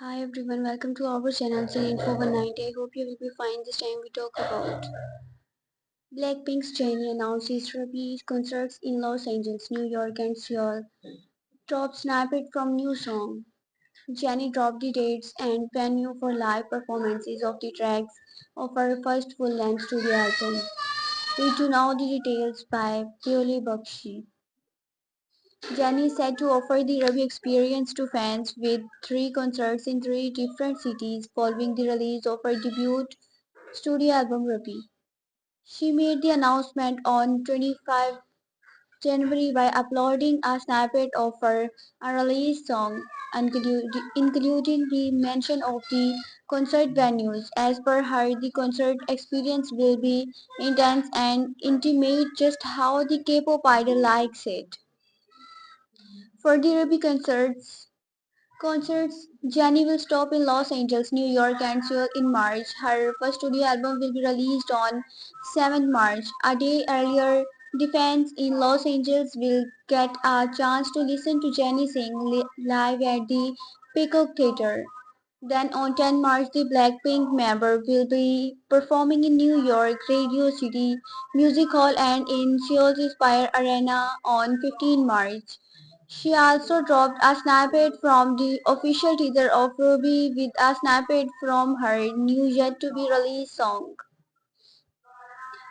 Hi everyone, welcome to our channel Info 190. I hope you will be fine. This time we talk about Blackpink's Jennie announces repeat concerts in Los Angeles, New York and Seoul. Top snippet from new song. Jennie dropped the dates and venue for live performances of the tracks of her first full-length studio album. Read to now the details by Pioli Bakshi. Jennie is set to offer the Ravi experience to fans with three concerts in three different cities following the release of her debut studio album Ravi. She made the announcement on 25 January by uploading a snippet of her unreleased song, including the mention of the concert venues. As per her, the concert experience will be intense and intimate, just how the K-pop idol likes it. For the Ravi concerts, Jennie will stop in Los Angeles, New York and Seoul in March. Her first studio album will be released on 7th March. A day earlier, the fans in Los Angeles will get a chance to listen to Jennie sing live at the Peacock Theatre. Then on 10 March, the Blackpink member will be performing in New York Radio City Music Hall and in Seoul's Spire Arena on 15 March. She also dropped a snippet from the official teaser of Ruby with a snippet from her new yet-to-be-released song.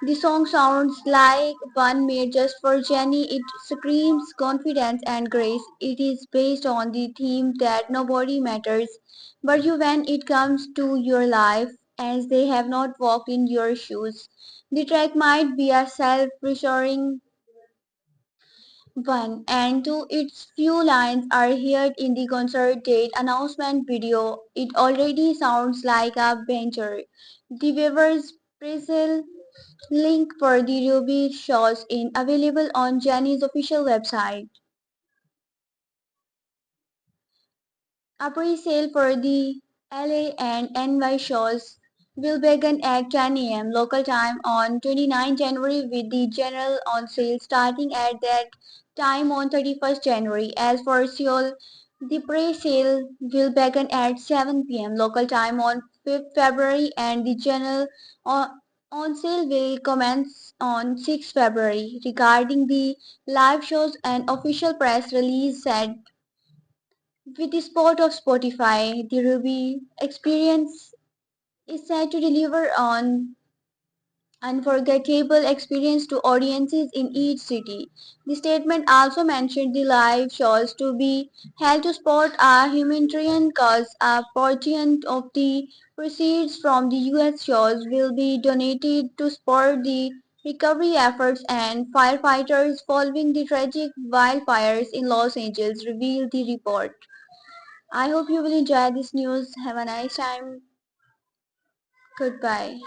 The song sounds like one made just for Jennie. It screams confidence and grace. It is based on the theme that nobody matters but you when it comes to your life, as they have not walked in your shoes. The track might be a self-reassuring one, and two, its few lines are heard in the concert date announcement video. It already sounds like a banger. The Weavers Brazil link for the Ruby shows in available on Jennie's official website. A pre-sale for the LA and NY shows will begin at 10 a.m. local time on 29 January with the general on sale starting at that time on 31st January. As for Seoul, the pre-sale will begin at 7 p.m. local time on 5th February and the general on sale will commence on 6 February. Regarding the live shows, an official press release said with the support of Spotify, the Ruby experience is set to deliver an unforgettable experience to audiences in each city. The statement also mentioned the live shows to be held to support a humanitarian cause. A portion of the proceeds from the US shows will be donated to support the recovery efforts and firefighters following the tragic wildfires in Los Angeles, revealed the report. I hope you will enjoy this news. Have a nice time. Goodbye.